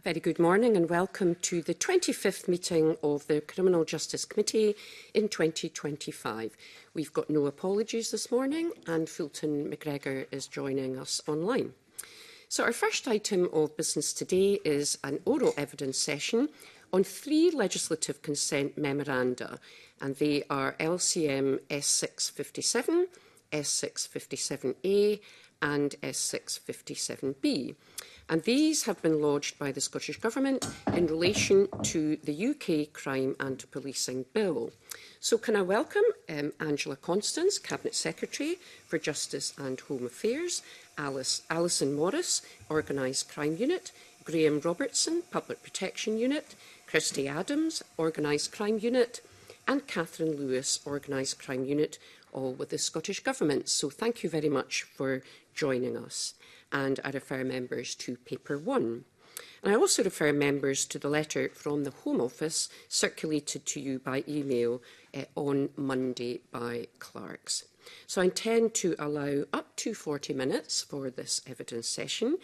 Very good morning and welcome to the 25th meeting of the Criminal Justice Committee in 2025. We've got no apologies this morning and Fulton McGregor is joining us online. So our first item of business today is an oral evidence session on 3 legislative consent memoranda, and they are LCM S657, S657A and S657B. And these have been lodged by the Scottish Government in relation to the UK Crime and Policing Bill. So can I welcome Angela Constance, Cabinet Secretary for Justice and Home Affairs, Alison Morris, Organised Crime Unit, Graham Robertson, Public Protection Unit, Christy Adams, Organised Crime Unit, and Catherine Lewis, Organised Crime Unit, all with the Scottish Government. So thank you very much for joining us. And I refer members to paper 1. And I also refer members to the letter from the Home Office circulated to you by email on Monday by clerks. So I intend to allow up to 40 minutes for this evidence session.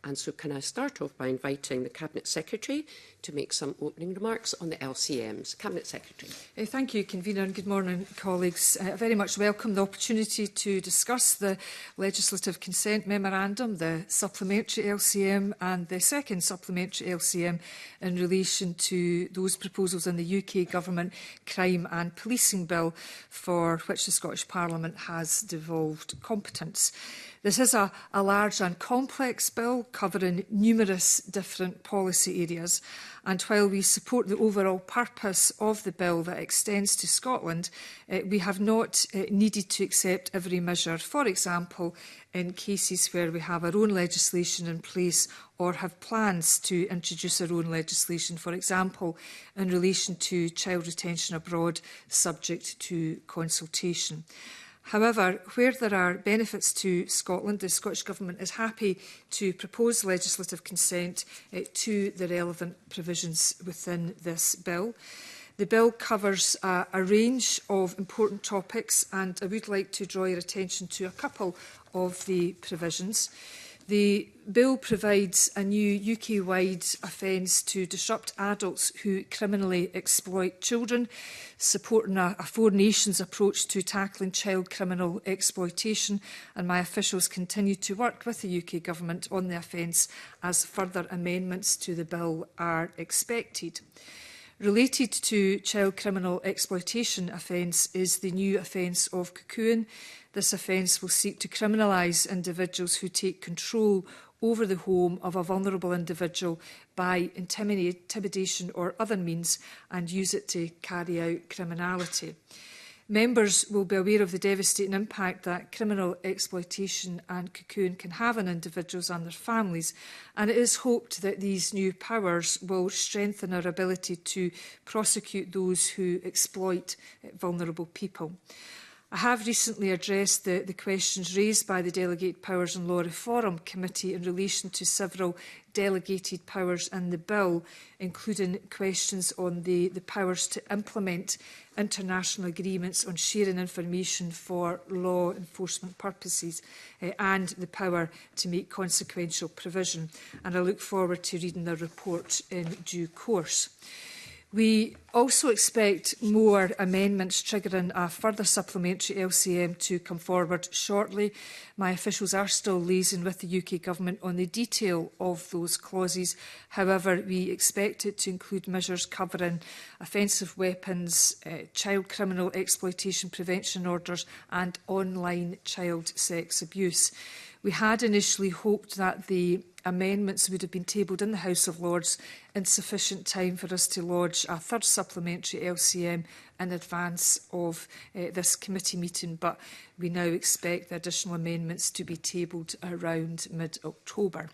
And so can I start off by inviting the Cabinet Secretary to make some opening remarks on the LCMs. Cabinet Secretary. Thank you, Convener, and good morning, colleagues. I very much welcome the opportunity to discuss the Legislative Consent Memorandum, the Supplementary LCM and the second Supplementary LCM in relation to those proposals in the UK Government Crime and Policing Bill for which the Scottish Parliament has devolved competence. This is a large and complex bill covering numerous different policy areas, and while we support the overall purpose of the bill that extends to Scotland, we have not needed to accept every measure. For example, in cases where we have our own legislation in place or have plans to introduce our own legislation, for example, in relation to child retention abroad, subject to consultation. However, where there are benefits to Scotland, the Scottish Government is happy to propose legislative consent to the relevant provisions within this bill. The bill covers a range of important topics, and I would like to draw your attention to a couple of the provisions. The bill provides a new UK-wide offence to disrupt adults who criminally exploit children, supporting a Four Nations approach to tackling child criminal exploitation, and my officials continue to work with the UK Government on the offence as further amendments to the bill are expected. Related to child criminal exploitation offence is the new offence of cuckooing. This offence will seek to criminalise individuals who take control over the home of a vulnerable individual by intimidation or other means and use it to carry out criminality. Members will be aware of the devastating impact that criminal exploitation and cuckooing can have on individuals and their families, and it is hoped that these new powers will strengthen our ability to prosecute those who exploit vulnerable people. I have recently addressed the questions raised by the Delegated Powers and Law Reform Committee in relation to several delegated powers in the bill, including questions on the powers to implement international agreements on sharing information for law enforcement purposes and the power to make consequential provision. And I look forward to reading the report in due course. We also expect more amendments triggering a further supplementary LCM to come forward shortly. My officials are still liaising with the UK Government on the detail of those clauses. However, we expect it to include measures covering offensive weapons, child criminal exploitation prevention orders and online child sex abuse. We had initially hoped that the amendments would have been tabled in the House of Lords in sufficient time for us to lodge a third supplementary LCM in advance of this committee meeting, but we now expect the additional amendments to be tabled around mid-October.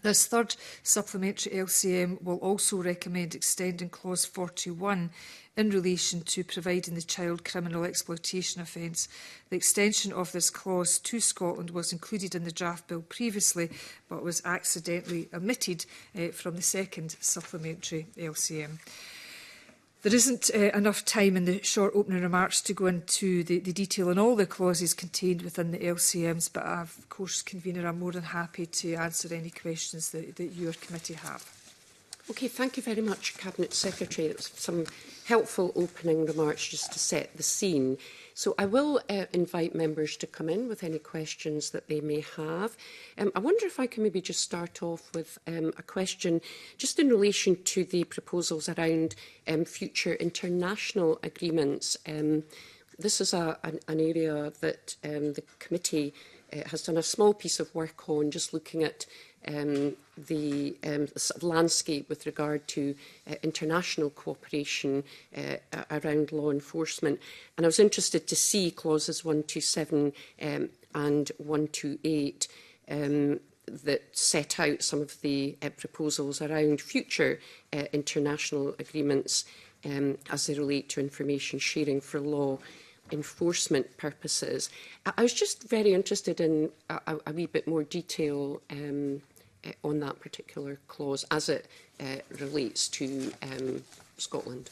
This third supplementary LCM will also recommend extending clause 41 in relation to providing the child criminal exploitation offence. The extension of this clause to Scotland was included in the draft bill previously, but was accidentally omitted from the second supplementary LCM. There isn't enough time in the short opening remarks to go into the detail on all the clauses contained within the LCMs, but of course, Convener, I'm more than happy to answer any questions that your committee have. Okay, thank you very much, Cabinet Secretary. That was some helpful opening remarks just to set the scene. So I will invite members to come in with any questions that they may have. I wonder if I can maybe just start off with a question just in relation to the proposals around future international agreements. This is an area that the committee has done a small piece of work on, just looking at the sort of landscape with regard to international cooperation around law enforcement. And I was interested to see clauses 127 and 128 that set out some of the proposals around future international agreements as they relate to information sharing for law enforcement purposes. I was just very interested in a wee bit more detail on that particular clause as it relates to Scotland.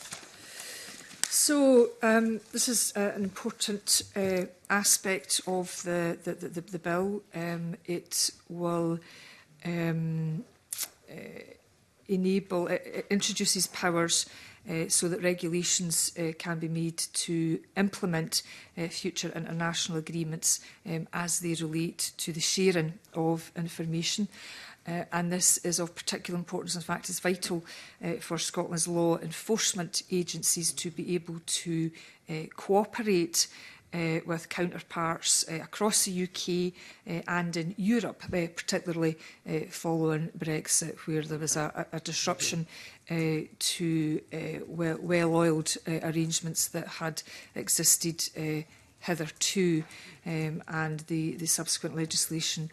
So this is an important aspect of the bill. It will enable, it introduces powers so that regulations can be made to implement future international agreements as they relate to the sharing of information. And this is of particular importance. In fact, it's vital for Scotland's law enforcement agencies to be able to cooperate with counterparts across the UK and in Europe, particularly following Brexit, where there was a disruption to well-oiled arrangements that had existed hitherto, and the subsequent legislation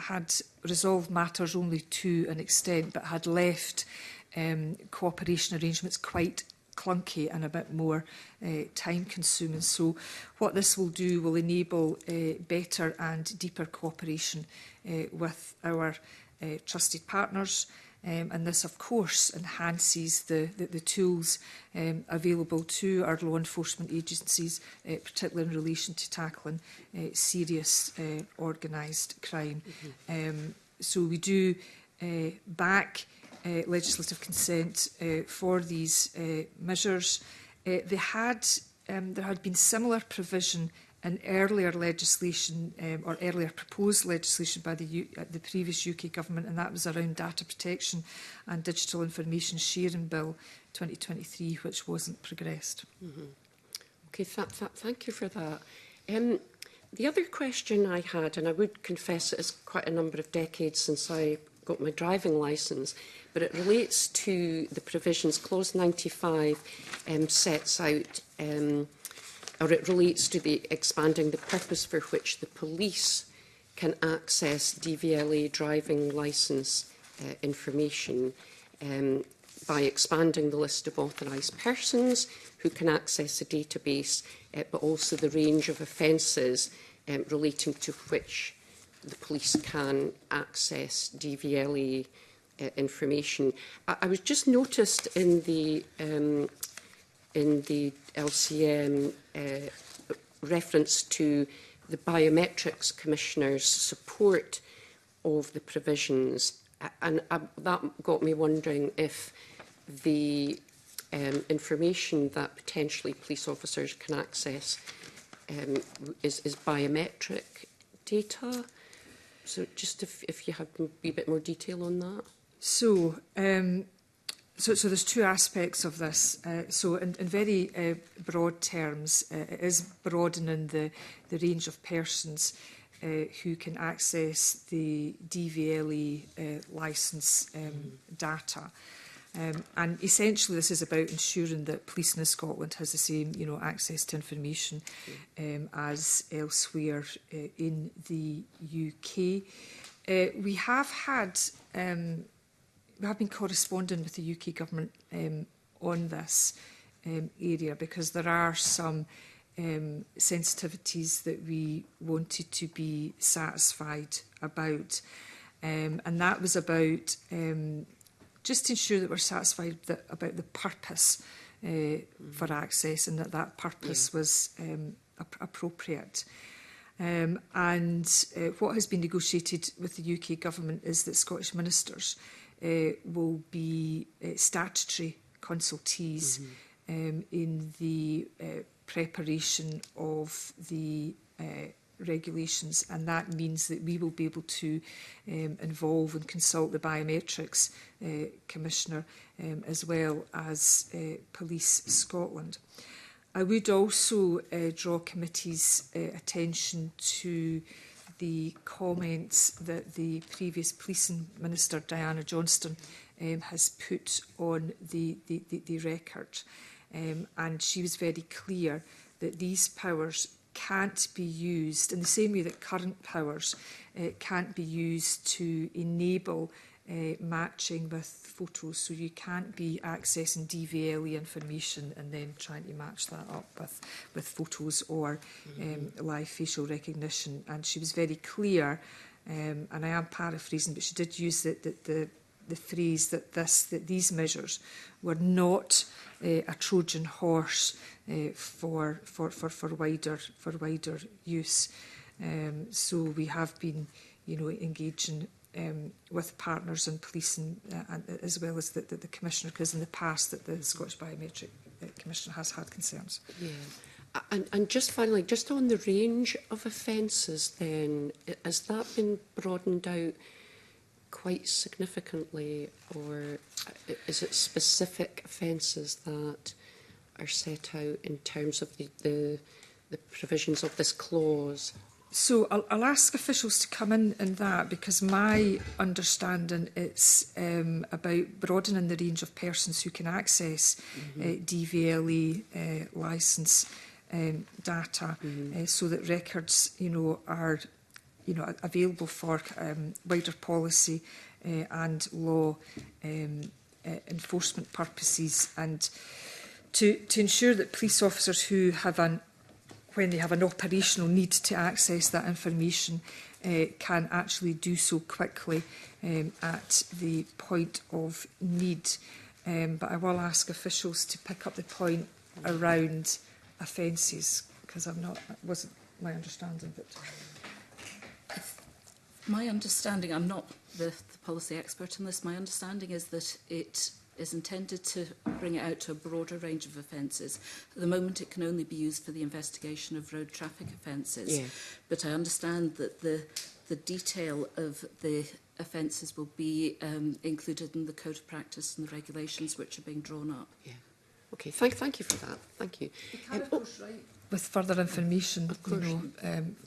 had resolved matters only to an extent, but had left cooperation arrangements quite clunky and a bit more time-consuming. So what this will do will enable better and deeper cooperation with our trusted partners. And this, of course, enhances the tools available to our law enforcement agencies, particularly in relation to tackling serious organised crime. So we do back legislative consent for these measures. There had been similar provision in earlier legislation or earlier proposed legislation by the previous UK government, and that was around data protection and digital information sharing bill 2023, which wasn't progressed. Okay, thank you for that. The other question I had, and I would confess it is quite a number of decades since I got my driving licence, but it relates to the provisions. Clause 95 sets out, or it relates to the expanding the purpose for which the police can access DVLA driving licence information by expanding the list of authorised persons who can access the database, but also the range of offences relating to which the police can access DVLA information. I was just noticed in the LCM reference to the Biometrics Commissioner's support of the provisions, and that got me wondering if the information that potentially police officers can access is biometric data. So just if you have a wee bit more detail on that. So there's two aspects of this. So in very broad terms, it is broadening the range of persons who can access the DVLA licence data. And essentially this is about ensuring that policing in Scotland has the same access to information as elsewhere in the UK. We have been corresponding with the UK government on this area because there are some sensitivities that we wanted to be satisfied about. And that was about just to ensure that we're satisfied about the purpose for access and that purpose was appropriate. And what has been negotiated with the UK government is that Scottish ministers will be statutory consultees in the preparation of the regulations, and that means that we will be able to involve and consult the Biometrics Commissioner as well as Police Scotland. I would also draw committee's attention to the comments that the previous Policing Minister, Diana Johnston, has put on the record. And she was very clear that these powers can't be used in the same way that current powers can't be used to enable matching with photos. So you can't be accessing DVLE information and then trying to match that up with photos or live facial recognition. And she was very clear, and I am paraphrasing, but she did use the phrase that these measures were not a Trojan horse for wider use. So we have been, engaging with partners in policing, as well as the Commissioner, because in the past that the Scottish Biometric Commissioner has had concerns. Yeah. And just finally, just on the range of offences then, has that been broadened out quite significantly, or is it specific offences that are set out in terms of the provisions of this clause? So I'll ask officials to come in that, because my understanding it's about broadening the range of persons who can access DVLE licence data, so that records, are available for wider policy and law enforcement purposes, and to ensure that police officers who have when they have an operational need to access that information can actually do so quickly at the point of need. But I will ask officials to pick up the point around offences, because that wasn't my understanding. But my understanding, I'm not the policy expert in this, my understanding is that it is intended to bring it out to a broader range of offences. At the moment, it can only be used for the investigation of road traffic offences. Yeah. But I understand that the detail of the offences will be included in the Code of Practice and the regulations which are being drawn up. Yeah. Okay, thank you for that. Thank you. With further information,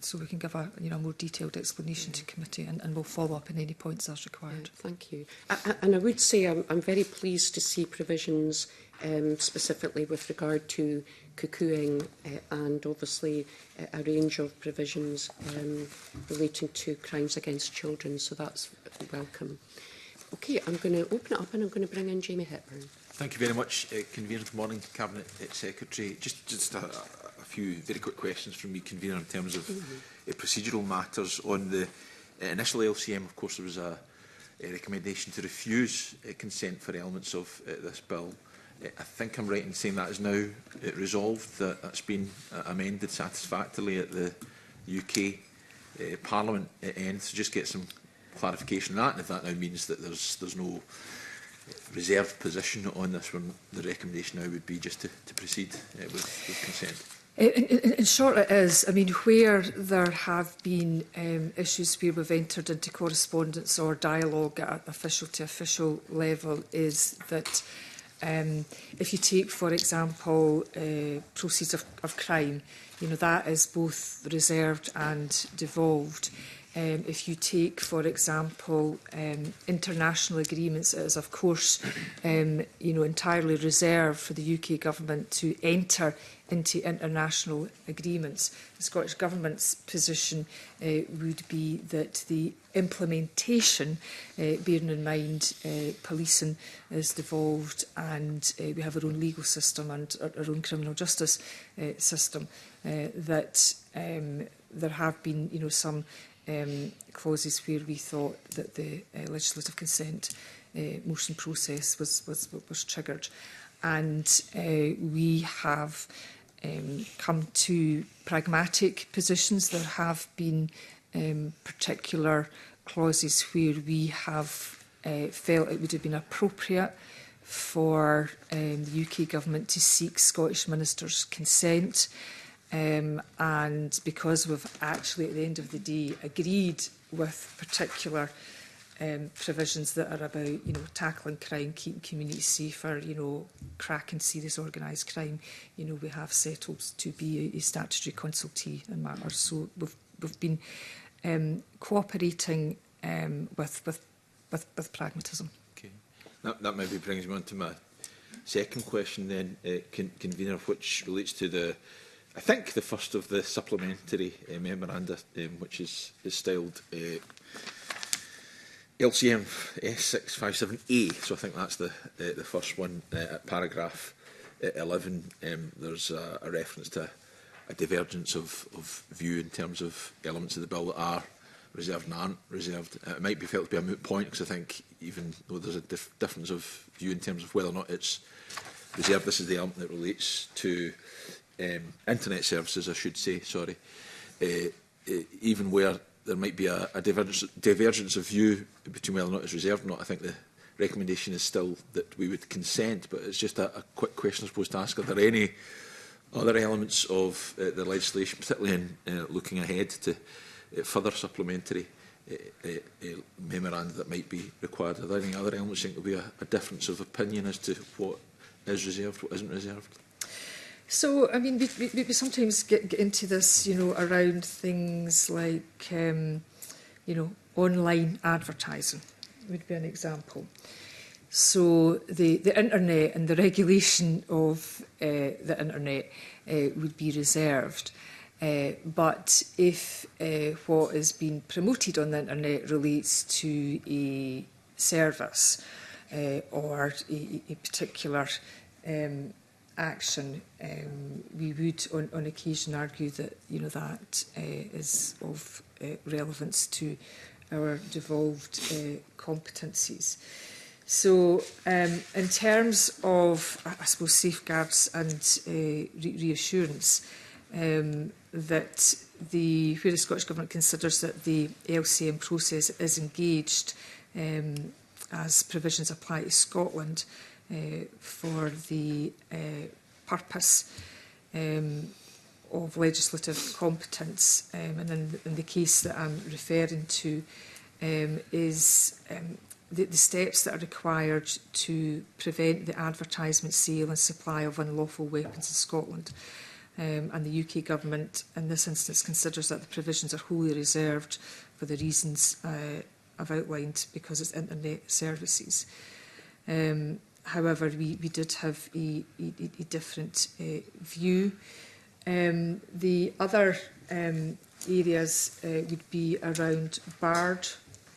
so we can give a more detailed explanation to committee, and we'll follow up in any points as required. Thank you. And I would say I'm very pleased to see provisions specifically with regard to cuckooing and obviously a range of provisions relating to crimes against children, so that's welcome. Okay, I'm going to open it up and I'm going to bring in Jamie Hepburn. Thank you very much, Convener. Good morning, Cabinet Secretary. Just a few very quick questions from me, Convener, in terms of procedural matters. On the initial LCM, of course, there was a recommendation to refuse consent for elements of this bill. I think I'm right in saying that is now resolved, that's been amended satisfactorily at the UK Parliament end. So just get some clarification on that, and if that now means that there's no reserved position on this one, the recommendation now would be just to proceed with consent. In short, it is. I mean, where there have been issues where we've entered into correspondence or dialogue at official-to-official level, is that if you take, for example, proceeds of crime, that is both reserved and devolved. If you take, for example, international agreements, it is, of course, entirely reserved for the UK Government to enter into international agreements. The Scottish Government's position would be that the implementation, bearing in mind policing is devolved and we have our own legal system and our own criminal justice system, that there have been, some clauses where we thought that the legislative consent motion process was triggered, and we have come to pragmatic positions. There have been particular clauses where we have felt it would have been appropriate for the UK Government to seek Scottish Ministers' consent. And because we've actually, at the end of the day, agreed with particular provisions that are about, tackling crime, keeping communities safer, cracking serious organised crime, we have settled to be a statutory consultee in matters. So we've been cooperating with pragmatism. Okay. That maybe brings me on to my second question then, Convener, which relates to I think the first of the supplementary memoranda, which is styled LCM S657A. So I think that's the first one. At paragraph 11, there's a reference to a divergence of view in terms of elements of the bill that are reserved and aren't reserved. It might be felt to be a moot point, because I think even though there's a difference of view in terms of whether or not it's reserved, this is the element that relates to internet services, I should say, sorry. Even where there might be a divergence of view between whether or not it's reserved or not, I think the recommendation is still that we would consent. But it's just a quick question, I suppose, to ask: are there any other elements of the legislation, particularly in looking ahead to further supplementary memoranda that might be required? Are there any other elements you think there will be a difference of opinion as to what is reserved, what isn't reserved? So, I mean, we sometimes get into this, around things like, online advertising would be an example. So the internet and the regulation of the internet would be reserved. But if what is being promoted on the internet relates to a service or a particular action, we would on occasion argue that that is of relevance to our devolved competencies. So in terms of, I suppose, safeguards and reassurance, that where the Scottish Government considers that the LCM process is engaged as provisions apply to Scotland, for the purpose of legislative competence, and in the case that I'm referring to is the steps that are required to prevent the advertisement, sale and supply of unlawful weapons in Scotland. And the UK Government in this instance considers that the provisions are wholly reserved for the reasons I've outlined, because it's internet services. However, we did have a different view. The other areas would be around barred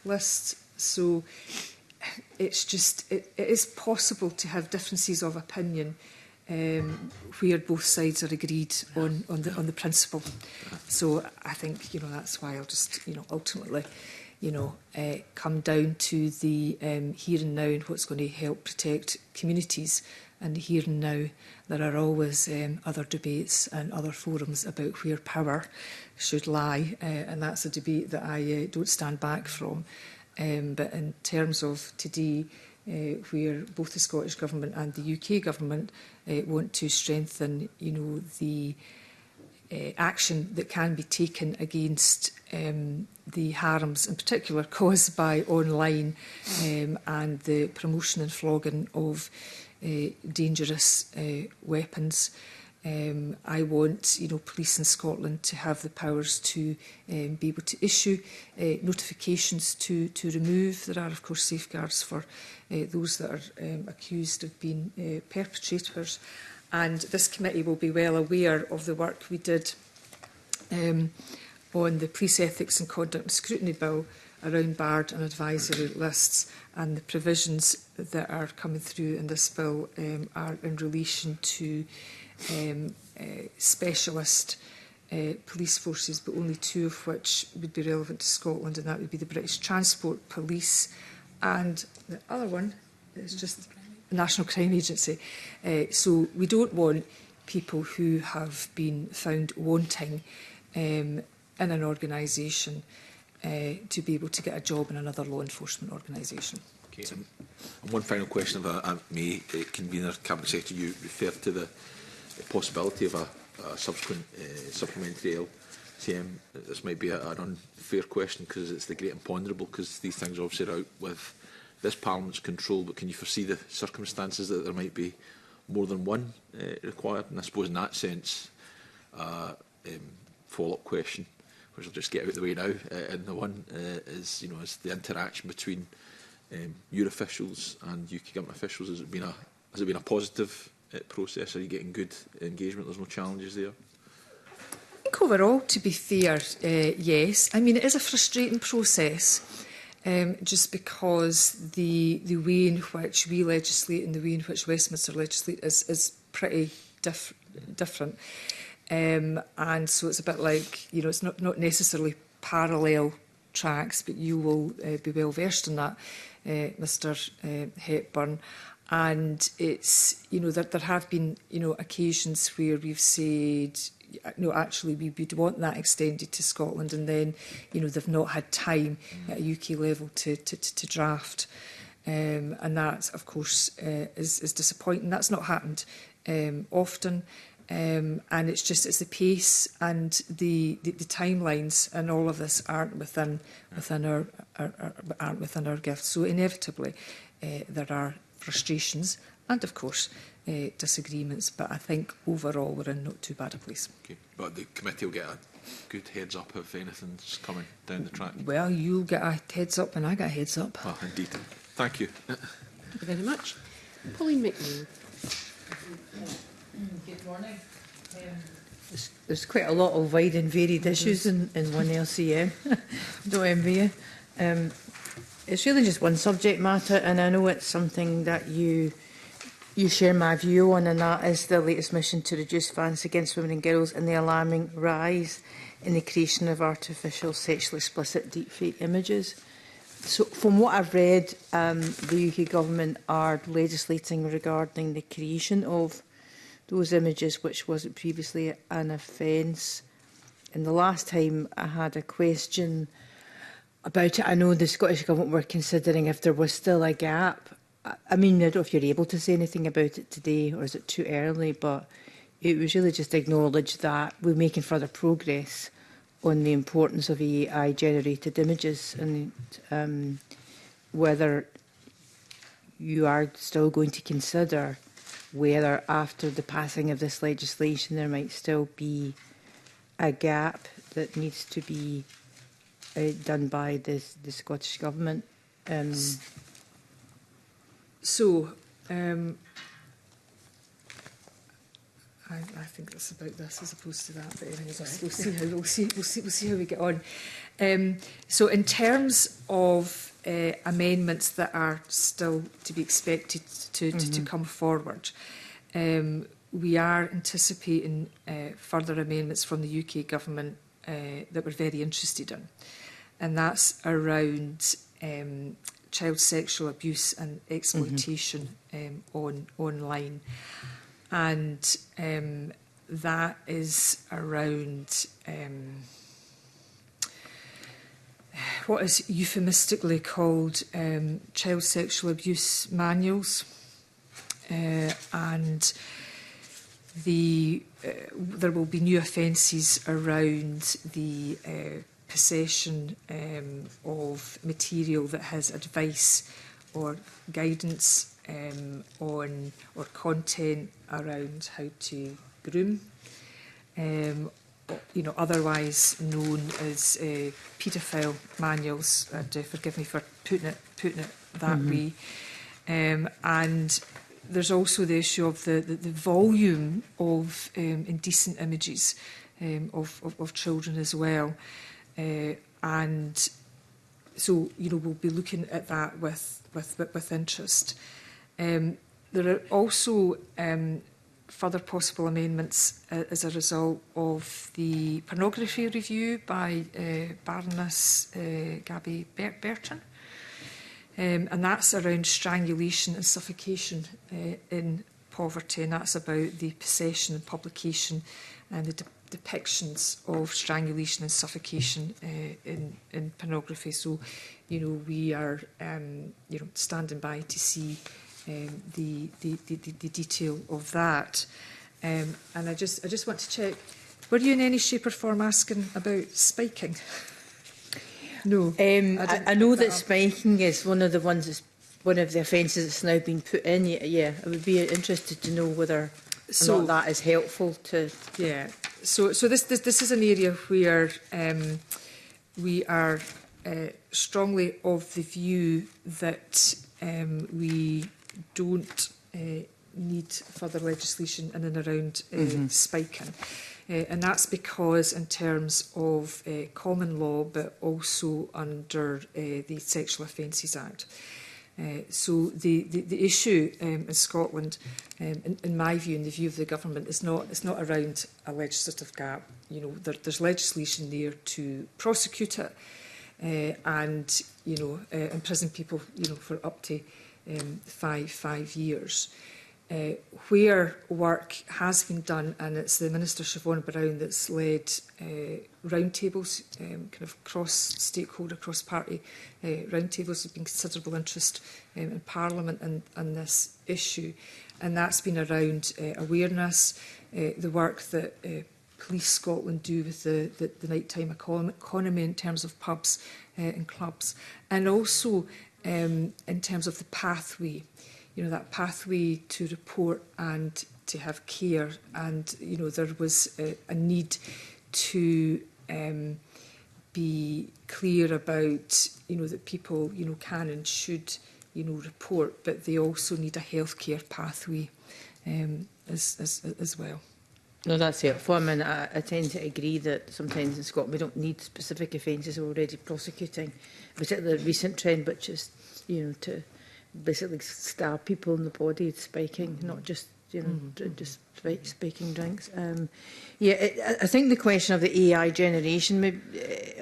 lists. So it is possible to have differences of opinion where both sides are agreed on the principle. So I think that's why I'll just ultimately come down to the here and now and what's going to help protect communities. And here and now, there are always other debates and other forums about where power should lie, and that's a debate that I don't stand back from. But in terms of today, where both the Scottish Government and the UK Government want to strengthen, the action that can be taken against the harms, in particular caused by online and the promotion and flogging of dangerous weapons. I want, police in Scotland to have the powers to be able to issue notifications to remove. There are, of course, safeguards for those that are accused of being perpetrators. And this committee will be well aware of the work we did on the Police Ethics and Conduct and Scrutiny Bill around barred and advisory lists, and the provisions that are coming through in this bill are in relation to specialist police forces, but only two of which would be relevant to Scotland, and that would be the British Transport Police, and the other one is just the National Crime Agency. So we don't want people who have been found wanting in an organisation to be able to get a job in another law enforcement organisation. Okay. And one final question, if I may, Convener, Cabinet Secretary, you referred to the possibility of a subsequent supplementary LCM. This might be an unfair question because it's the great imponderable, because these things obviously are out with this Parliament's control, but can you foresee the circumstances that there might be more than one required? And I suppose in that sense, follow-up question, which I'll just get out of the way now, and the one is, is the interaction between your officials and UK government officials. Has it been a positive process? Are you getting good engagement? There's no challenges there? I think overall, to be fair, yes. I mean, it is a frustrating process, just because the way in which we legislate and the way in which Westminster legislate is pretty different. And so it's a bit like, it's not necessarily parallel tracks, but you will be well versed in that, Mr Hepburn. And it's, there have been, occasions where we've said, no, actually, we would want that extended to Scotland, and then, they've not had time at a UK level to draft. And that, of course, is disappointing. That's not happened often. And it's the pace and the timelines and all of this aren't within our gift. So inevitably there are frustrations and, of course, disagreements. But I think overall we're in not too bad a place. Okay. But the committee will get a good heads up if anything's coming down the track. Well, you'll get a heads up and I get a heads up. Well, indeed. Thank you. Thank you very much. Pauline McNeill. Good morning. There's quite a lot of wide and varied issues in one LCM. Don't envy you. It's really just one subject matter, and I know it's something that you share my view on, and that is the latest mission to reduce violence against women and girls and the alarming rise in the creation of artificial sexually explicit deepfake images. So from what I've read, the UK government are legislating regarding the creation of those images, which wasn't previously an offence. And the last time I had a question about it, I know the Scottish Government were considering if there was still a gap. I mean, I don't know if you're able to say anything about it today, or is it too early, but it was really just acknowledged that we're making further progress on the importance of AI-generated images, and whether you are still going to consider whether after the passing of this legislation there might still be a gap that needs to be done by the Scottish Government. I think that's about this as opposed to that, but anyway, we'll see how we get on. So in terms of amendments that are still to be expected to come forward, we are anticipating further amendments from the UK Government that we're very interested in, and that's around child sexual abuse and exploitation online. And that is around what is euphemistically called child sexual abuse manuals. And there will be new offences around the possession of material that has advice or guidance on or content around how to groom, otherwise known as paedophile manuals. Forgive me for putting it that way. And there's also the issue of the volume of indecent images of children as well. And so, we'll be looking at that with interest. There are also further possible amendments as a result of the pornography review by Baroness Gabby Bertrand. And that's around strangulation and suffocation in poverty, and that's about the possession and publication and the depictions of strangulation and suffocation in pornography. So, we are, standing by to see the detail of that. And I just want to check, were you in any shape or form asking about spiking? No. I know that spiking is one of the ones that's one of the offences that's now been put in. Yeah, I would be interested to know whether or not that is helpful to. Yeah. So this is an area where we are strongly of the view that we don't need further legislation in and around spiking. And that's because in terms of common law, but also under the Sexual Offences Act. So the issue in Scotland, in my view, in the view of the government, is not around a legislative gap. There's legislation there to prosecute it and imprison people for up to 5 years. Where work has been done, and it's the Minister Siobhan Brown that's led roundtables, kind of cross-stakeholder, cross-party roundtables. There's been considerable interest in Parliament on this issue, and that's been around awareness, the work that Police Scotland do with the nighttime economy in terms of pubs and clubs, and also in terms of the pathway. That pathway to report and to have care. And, there was a need to be clear about, that people, can and should, report, but they also need a healthcare pathway as well. No, that's helpful. I mean, I tend to agree that sometimes in Scotland we don't need specific offences we're already prosecuting, particularly the recent trend, which is, to basically stab people in the body, spiking, not just just spiking drinks. I think the question of the AI generation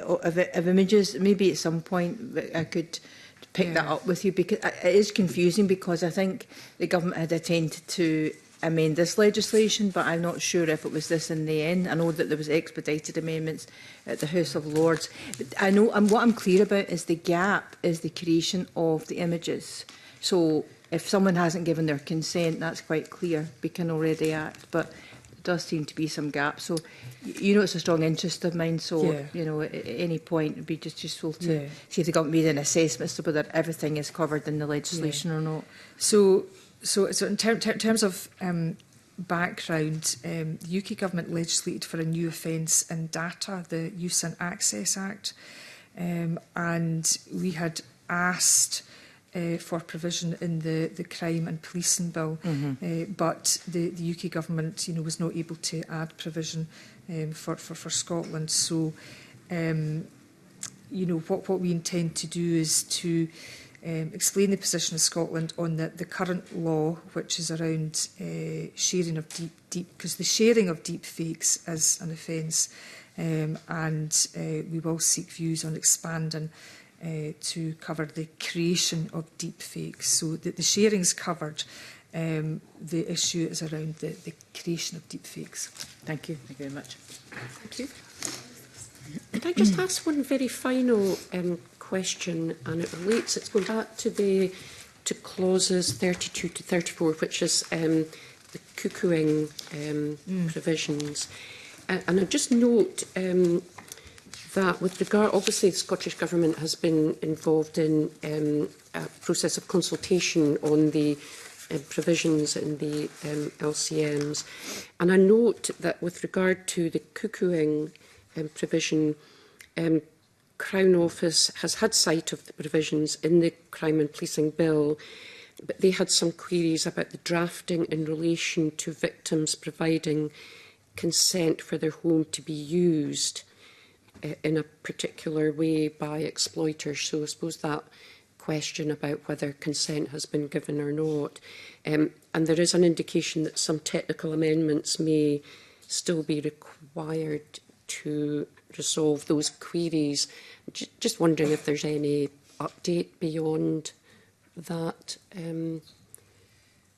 of images, maybe at some point I could pick that up with you, because it is confusing, because I think the government had attempted to amend this legislation, but I'm not sure if it was this in the end. I know that there was expedited amendments at the House of Lords. But I know, and what I'm clear about is the gap is the creation of the images. So if someone hasn't given their consent, that's quite clear. We can already act, but there does seem to be some gap. So, it's a strong interest of mine. So, at any point, it'd be just useful to see if the government made an assessment as to whether everything is covered in the legislation or not. So in terms of background, the UK government legislated for a new offence in data, the Use and Access Act, and we had asked for provision in the Crime and Policing Bill, but the UK government, was not able to add provision for Scotland. So, what we intend to do is to explain the position of Scotland on the current law, which is around sharing of deep, because the sharing of deep fakes is an offence, and we will seek views on expanding to cover the creation of deep fakes. So the sharing's covered. The issue is around the creation of deep fakes. Thank you. Thank you very much. Thank you. Could I just ask one very final question, and it relates, it's going back to clauses 32 to 34, which is the cuckooing provisions. And I just note that with regard, obviously the Scottish Government has been involved in a process of consultation on the provisions in the LCMs. And I note that with regard to the cuckooing provision, Crown Office has had sight of the provisions in the Crime and Policing Bill, but they had some queries about the drafting in relation to victims providing consent for their home to be used in a particular way by exploiters. So I suppose that question about whether consent has been given or not. And there is an indication that some technical amendments may still be required to resolve those queries. Just wondering if there's any update beyond that.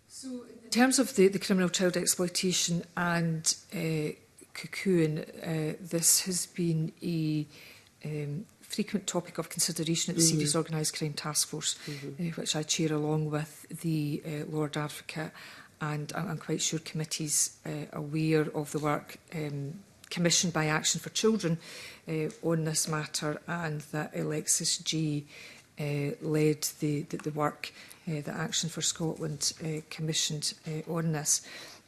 So in terms of the criminal child exploitation and cuckooing, this has been a frequent topic of consideration at the Serious Organised Crime Task Force, which I chair along with the Lord Advocate, and I'm quite sure committees aware of the work commissioned by Action for Children on this matter, and that Alexis G led the work that Action for Scotland commissioned on this.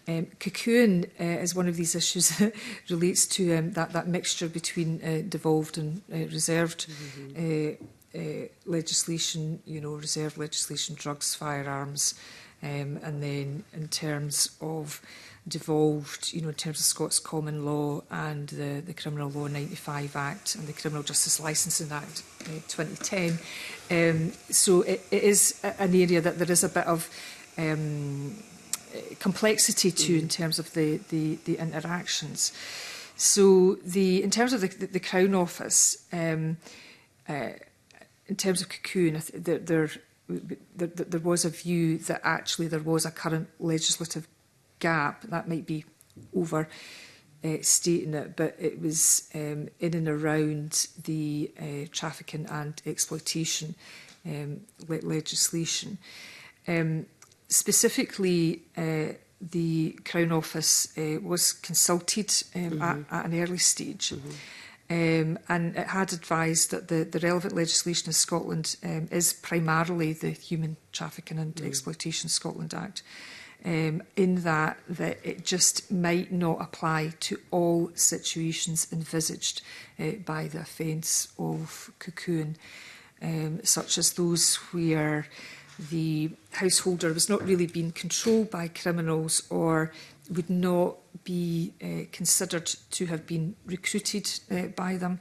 Cuckooing is one of these issues that relates to that mixture between devolved and reserved legislation, reserved legislation, drugs, firearms, and then in terms of devolved, in terms of Scots Common Law and the Criminal Law 95 Act and the Criminal Justice Licensing Act 2010. So it is an area that there is a bit of complexity to in terms of the interactions. So in terms of the Crown Office, in terms of cuckooing, there was a view that actually there was a current legislative gap. That might be overstating it, but it was in and around the trafficking and exploitation legislation. Specifically, the Crown Office was consulted at an early stage, and it had advised that the relevant legislation in Scotland is primarily the Human Trafficking and Exploitation Scotland Act, in that it just might not apply to all situations envisaged by the offence of cuckooing, such as those where the householder was not really being controlled by criminals or would not be considered to have been recruited by them,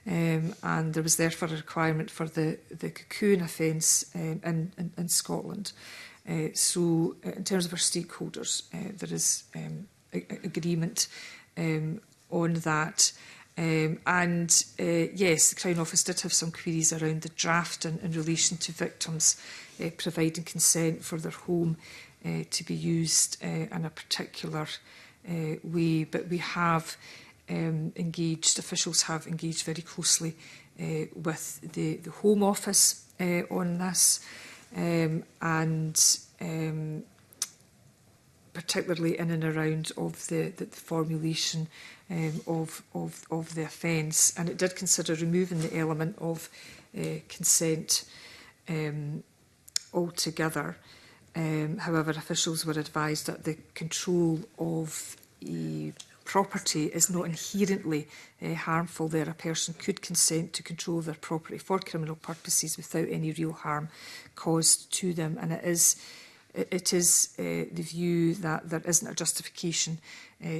and there was therefore a requirement for the cuckooing offence in Scotland. So in terms of our stakeholders, there is agreement on that. Yes, the Crown Office did have some queries around the draft in relation to victims providing consent for their home to be used in a particular way. But we have officials have engaged very closely with the Home Office on this, and particularly in and around of the formulation of the offence. And it did consider removing the element of consent altogether. However, officials were advised that the control of property is not inherently harmful there. A person could consent to control their property for criminal purposes without any real harm caused to them, and it is the view that there isn't a justification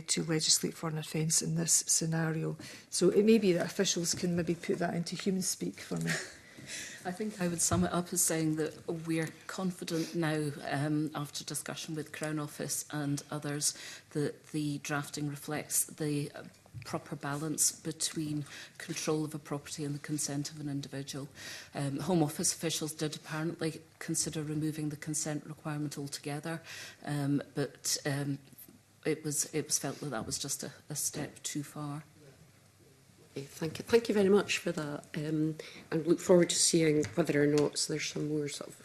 to legislate for an offence in this scenario. So it may be that officials can maybe put that into human speak for me. I think I would sum it up as saying that we're confident now, after discussion with Crown Office and others, that the drafting reflects the proper balance between control of a property and the consent of an individual. Home Office officials did apparently consider removing the consent requirement altogether, but it was felt that was just a step too far. Thank you very much for that, and look forward to seeing whether or not there's some more sort of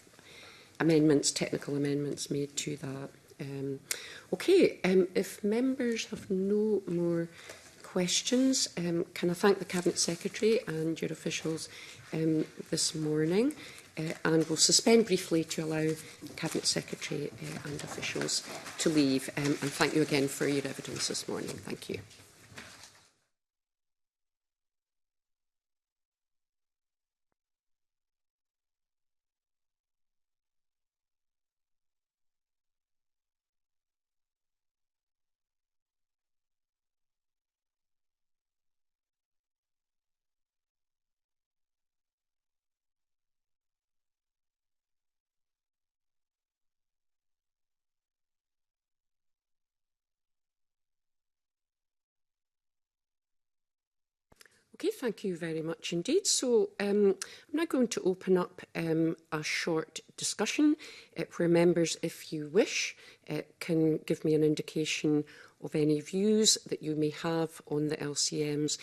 amendments, technical amendments made to that. If members have no more questions, can I thank the Cabinet Secretary and your officials this morning, and we'll suspend briefly to allow the Cabinet Secretary and officials to leave, and thank you again for your evidence this morning. Thank you. Okay, thank you very much indeed. So I'm now going to open up a short discussion where members, if you wish, can give me an indication of any views that you may have on the LCMs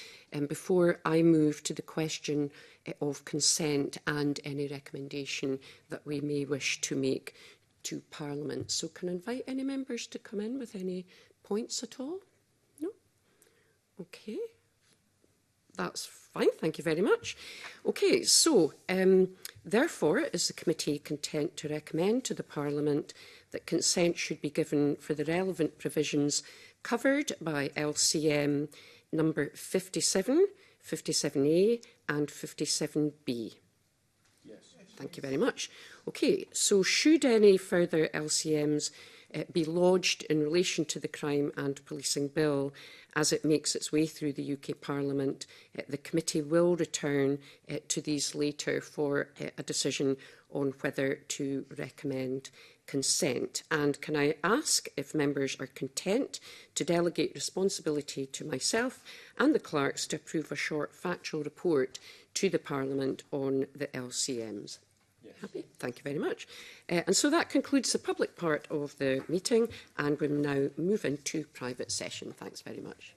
before I move to the question of consent and any recommendation that we may wish to make to Parliament. So can I invite any members to come in with any points at all? No? Okay. That's fine, thank you very much. Okay, so therefore, is the committee content to recommend to the Parliament that consent should be given for the relevant provisions covered by LCM number 57, 57A and 57B? Yes. Thank you very much. Okay, so should any further LCMs be lodged in relation to the Crime and Policing Bill as it makes its way through the UK Parliament, the committee will return to these later for a decision on whether to recommend consent. And can I ask if members are content to delegate responsibility to myself and the clerks to approve a short factual report to the Parliament on the LCMs? Yes. Happy? Thank you very much. And so that concludes the public part of the meeting, and we'll now move into private session. Thanks very much.